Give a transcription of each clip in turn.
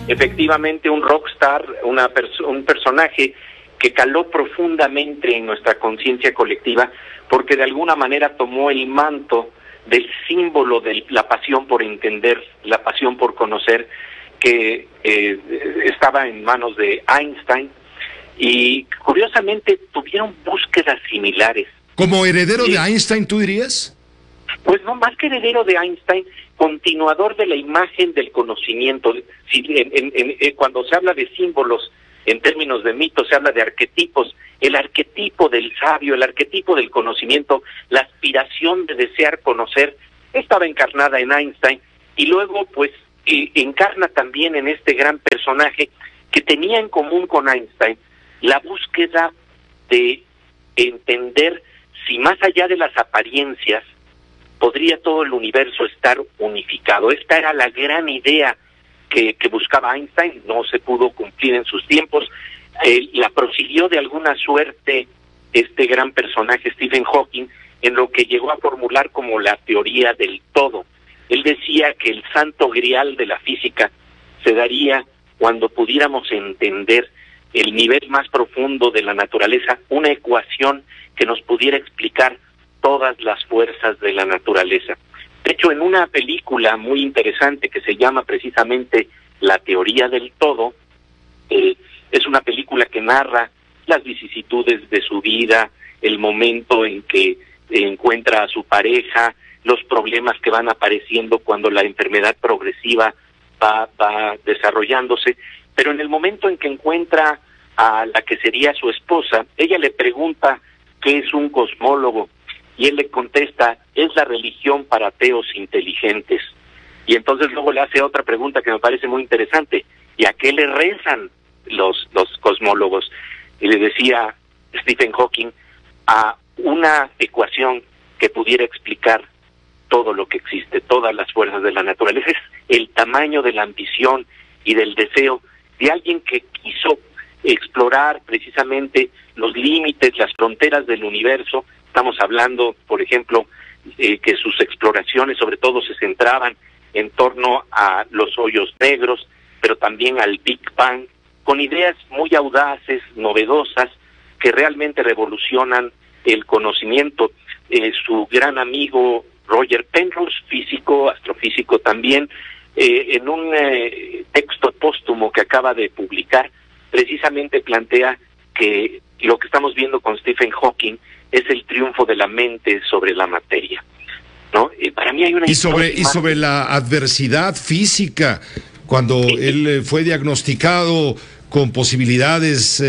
efectivamente un rockstar, un personaje que caló profundamente en nuestra conciencia colectiva, porque de alguna manera tomó el manto del símbolo de la pasión por entender, la pasión por conocer, que estaba en manos de Einstein, y curiosamente tuvieron búsquedas similares. ¿Como heredero de Einstein, tú dirías? Pues no, más que heredero de Einstein, continuador de la imagen del conocimiento. Cuando se habla de símbolos, en términos de mitos, se habla de arquetipos. El arquetipo del sabio, el arquetipo del conocimiento, la aspiración de desear conocer, estaba encarnada en Einstein, y luego pues encarna también en este gran personaje que tenía en común con Einstein la búsqueda de entender si más allá de las apariencias podría todo el universo estar unificado. Esta era la gran idea que buscaba Einstein. No se pudo cumplir en sus tiempos. La prosiguió de alguna suerte este gran personaje Stephen Hawking en lo que llegó a formular como la teoría del todo. Él decía que el santo grial de la física se daría cuando pudiéramos entender el nivel más profundo de la naturaleza, una ecuación que nos pudiera explicar todas las fuerzas de la naturaleza. De hecho, en una película muy interesante que se llama precisamente La teoría del todo, es una película que narra las vicisitudes de su vida, el momento en que encuentra a su pareja, los problemas que van apareciendo cuando la enfermedad progresiva va desarrollándose, pero en el momento en que encuentra a la que sería su esposa, ella le pregunta qué es un cosmólogo, y él le contesta, es la religión para ateos inteligentes. Y entonces luego le hace otra pregunta que me parece muy interesante, ¿y a qué le rezan los cosmólogos? Y le decía Stephen Hawking, a una ecuación que pudiera explicar todo lo que existe, todas las fuerzas de la naturaleza. Es el tamaño de la ambición y del deseo de alguien que quiso explorar precisamente los límites, las fronteras del universo. Estamos hablando, por ejemplo, que sus exploraciones sobre todo se centraban en torno a los hoyos negros, pero también al Big Bang, con ideas muy audaces, novedosas, que realmente revolucionan el conocimiento. Su gran amigo Roger Penrose, físico, astrofísico también, en un texto póstumo que acaba de publicar, precisamente plantea que lo que estamos viendo con Stephen Hawking es el triunfo de la mente sobre la materia, ¿no? Para mí hay una y sobre la adversidad física, cuando él fue diagnosticado con posibilidades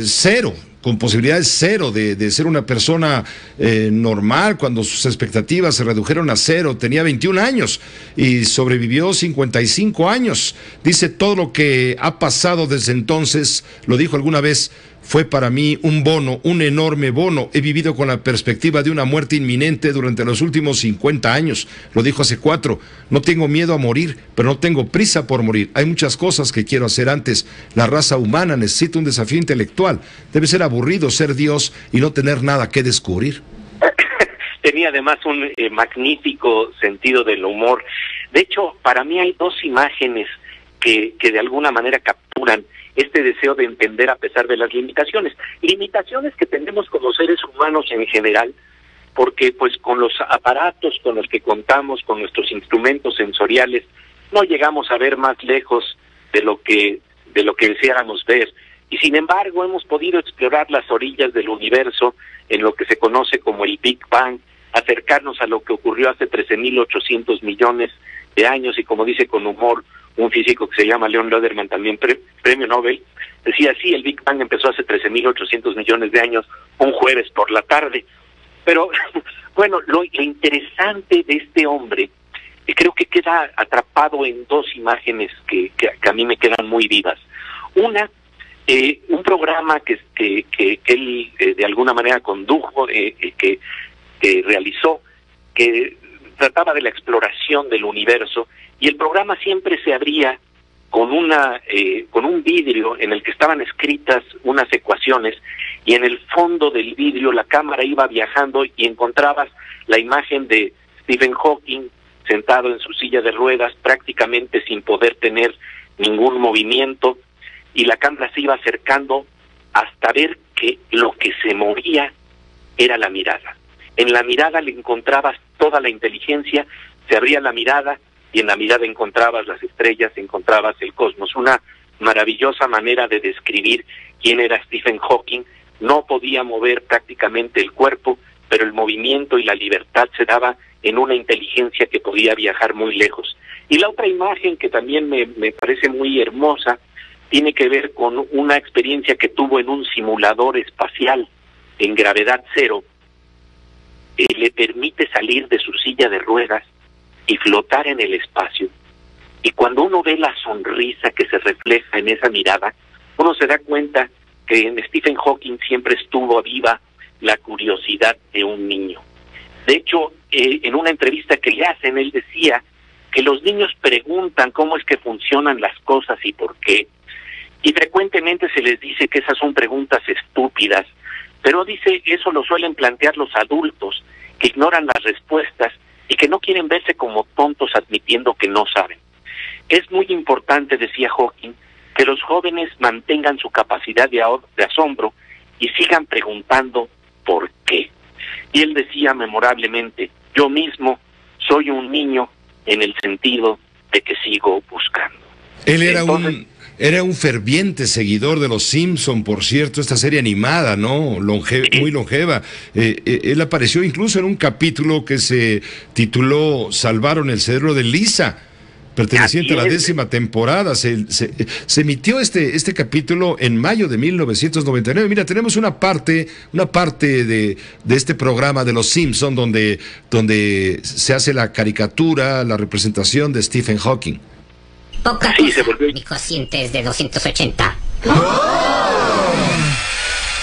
cero, con posibilidades cero de ser una persona normal, cuando sus expectativas se redujeron a cero. Tenía 21 años y sobrevivió 55 años. Dice, todo lo que ha pasado desde entonces, lo dijo alguna vez, fue para mí un bono, un enorme bono. He vivido con la perspectiva de una muerte inminente durante los últimos 50 años. Lo dijo hace 4. No tengo miedo a morir, pero no tengo prisa por morir. Hay muchas cosas que quiero hacer antes. La raza humana necesita un desafío intelectual. Debe ser aburrido ser Dios y no tener nada que descubrir. Tenía además un magnífico sentido del humor. De hecho, para mí hay dos imágenes que de alguna manera capturan este deseo de entender a pesar de las limitaciones que tenemos como seres humanos en general, porque pues con los aparatos con los que contamos, con nuestros instrumentos sensoriales, no llegamos a ver más lejos de lo que deseáramos ver, y sin embargo hemos podido explorar las orillas del universo en lo que se conoce como el Big Bang, acercarnos a lo que ocurrió hace 13.800 millones de años, y como dice con humor un físico que se llama Leon Lederman, también premio Nobel, decía, sí, el Big Bang empezó hace 13.800 millones de años, un jueves por la tarde. Pero, bueno, lo interesante de este hombre, creo que queda atrapado en dos imágenes que a mí me quedan muy vivas. Una, un programa que él de alguna manera condujo, que realizó, que trataba de la exploración del universo, y el programa siempre se abría con un vidrio en el que estaban escritas unas ecuaciones, y en el fondo del vidrio la cámara iba viajando y encontrabas la imagen de Stephen Hawking sentado en su silla de ruedas, prácticamente sin poder tener ningún movimiento, y la cámara se iba acercando hasta ver que lo que se movía era la mirada. En la mirada le encontrabas toda la inteligencia, se abría la mirada y en la mirada encontrabas las estrellas, encontrabas el cosmos. Una maravillosa manera de describir quién era Stephen Hawking. No podía mover prácticamente el cuerpo, pero el movimiento y la libertad se daba en una inteligencia que podía viajar muy lejos. Y la otra imagen que también me parece muy hermosa tiene que ver con una experiencia que tuvo en un simulador espacial en gravedad cero. Le permite salir de su silla de ruedas y flotar en el espacio. Y cuando uno ve la sonrisa que se refleja en esa mirada, uno se da cuenta que en Stephen Hawking siempre estuvo viva la curiosidad de un niño. De hecho, en una entrevista que le hacen, él decía que los niños preguntan cómo es que funcionan las cosas y por qué. Y frecuentemente se les dice que esas son preguntas estúpidas, pero dice, eso lo suelen plantear los adultos, que ignoran las respuestas y que no quieren verse como tontos admitiendo que no saben. Es muy importante, decía Hawking, que los jóvenes mantengan su capacidad de asombro y sigan preguntando por qué. Y él decía memorablemente, yo mismo soy un niño en el sentido de que sigo buscando. Él era un ferviente seguidor de Los Simpson, por cierto, esta serie animada, ¿no? Muy longeva. Él apareció incluso en un capítulo que se tituló Salvaron el cerebro de Lisa, perteneciente a la 10ª temporada. Se emitió este capítulo en mayo de 1999. Mira, tenemos una parte de este programa de Los Simpson donde se hace la caricatura, la representación de Stephen Hawking. Poca cosa, mi cociente es de 280.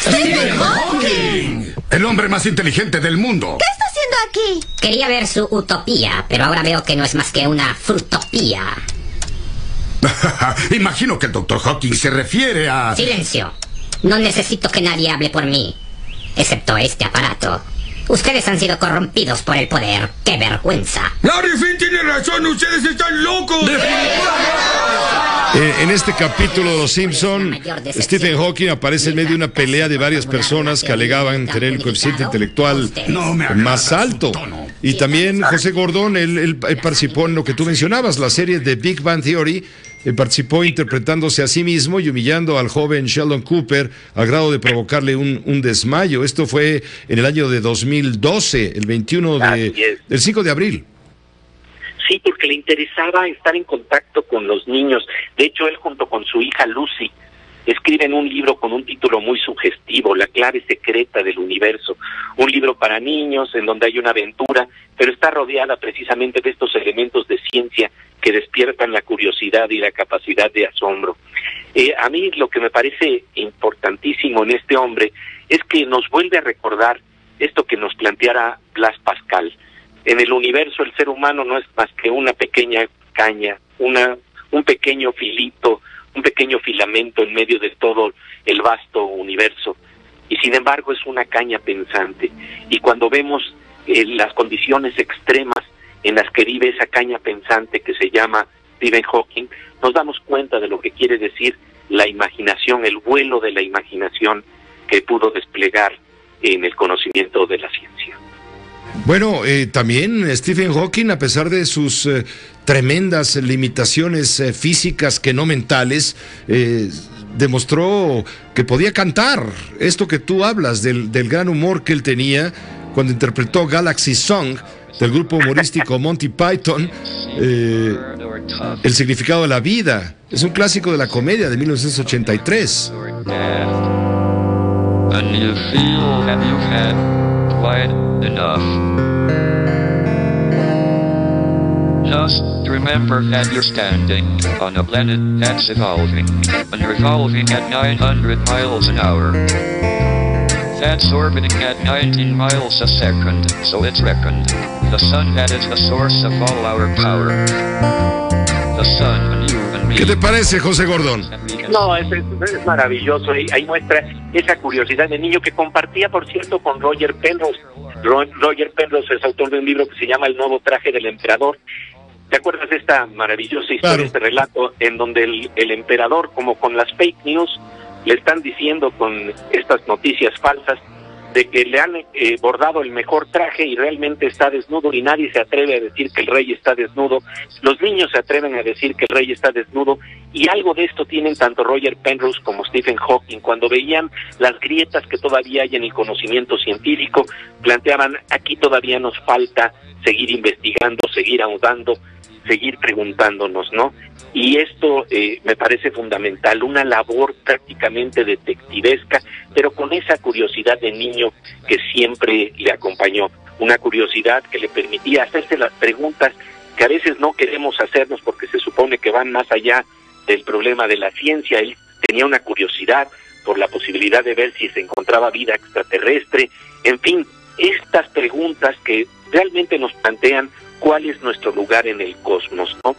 ¡Stephen Hawking! El hombre más inteligente del mundo. ¿Qué está haciendo aquí? Quería ver su utopía, pero ahora veo que no es más que una frutopía. Imagino que el Dr. Hawking se refiere a... Silencio. No necesito que nadie hable por mí, excepto este aparato. Ustedes han sido corrompidos por el poder. ¡Qué vergüenza! Larry Finn tiene razón, ustedes están locos. En este capítulo de Los Simpson, Stephen Hawking aparece en medio de una pelea de varias personas que alegaban tener el coeficiente intelectual más alto. Y también José Gordón, él participó en lo que tú mencionabas, la serie de Big Bang Theory. Participó interpretándose a sí mismo y humillando al joven Sheldon Cooper al grado de provocarle un desmayo. Esto fue en el año de 2012, el 5 de abril. Sí, porque le interesaba estar en contacto con los niños. De hecho, él junto con su hija Lucy escriben un libro con un título muy sugestivo, La clave secreta del universo. Un libro para niños en donde hay una aventura, pero está rodeada precisamente de estos elementos de ciencia que despiertan la curiosidad y la capacidad de asombro. A mí lo que me parece importantísimo en este hombre es que nos vuelve a recordar esto que nos planteara Blas Pascal. En el universo el ser humano no es más que una pequeña caña, un pequeño filito, un pequeño filamento en medio de todo el vasto universo. Y sin embargo es una caña pensante. Y cuando vemos las condiciones extremas en las que vive esa caña pensante que se llama Stephen Hawking, nos damos cuenta de lo que quiere decir la imaginación, el vuelo de la imaginación que pudo desplegar en el conocimiento de la ciencia. Bueno, también Stephen Hawking, a pesar de sus tremendas limitaciones físicas que no mentales, demostró que podía cantar. Esto que tú hablas del gran humor que él tenía cuando interpretó Galaxy Song del grupo humorístico Monty Python, El significado de la vida. Es un clásico de la comedia de 1983. And you feel that you've had quite enough. Just remember that you're standing on a planet that's evolving and revolving at 900 miles an hour. That's orbiting at 19 miles a second, so it's reckoned. The sun that is the source of all our power. The sun and you and me. ¿Qué te parece, José Gordón? No, es maravilloso. Ahí muestra esa curiosidad de niño que compartía, por cierto, con Roger Penrose. Roger Penrose es autor de un libro que se llama El nuevo traje del emperador. ¿Te acuerdas de esta maravillosa historia, Claro. este relato, en donde el emperador, como con las fake news, le están diciendo con estas noticias falsas de que le han bordado el mejor traje y realmente está desnudo y nadie se atreve a decir que el rey está desnudo? Los niños se atreven a decir que el rey está desnudo, y algo de esto tienen tanto Roger Penrose como Stephen Hawking. Cuando veían las grietas que todavía hay en el conocimiento científico, planteaban: aquí todavía nos falta seguir investigando, seguir ahondando, seguir preguntándonos, ¿no? Y esto me parece fundamental, una labor prácticamente detectivesca, pero con esa curiosidad de niño que siempre le acompañó, una curiosidad que le permitía hacerse las preguntas que a veces no queremos hacernos porque se supone que van más allá del problema de la ciencia. Él tenía una curiosidad por la posibilidad de ver si se encontraba vida extraterrestre, en fin, estas preguntas que realmente nos plantean cuál es nuestro lugar en el cosmos, ¿no?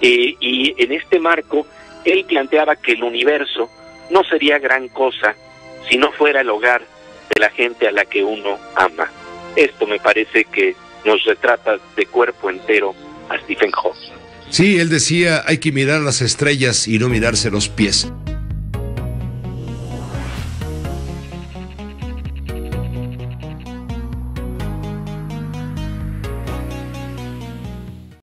Y en este marco, él planteaba que el universo no sería gran cosa si no fuera el hogar de la gente a la que uno ama. Esto me parece que nos retrata de cuerpo entero a Stephen Hawking. Sí, él decía, hay que mirar las estrellas y no mirarse los pies.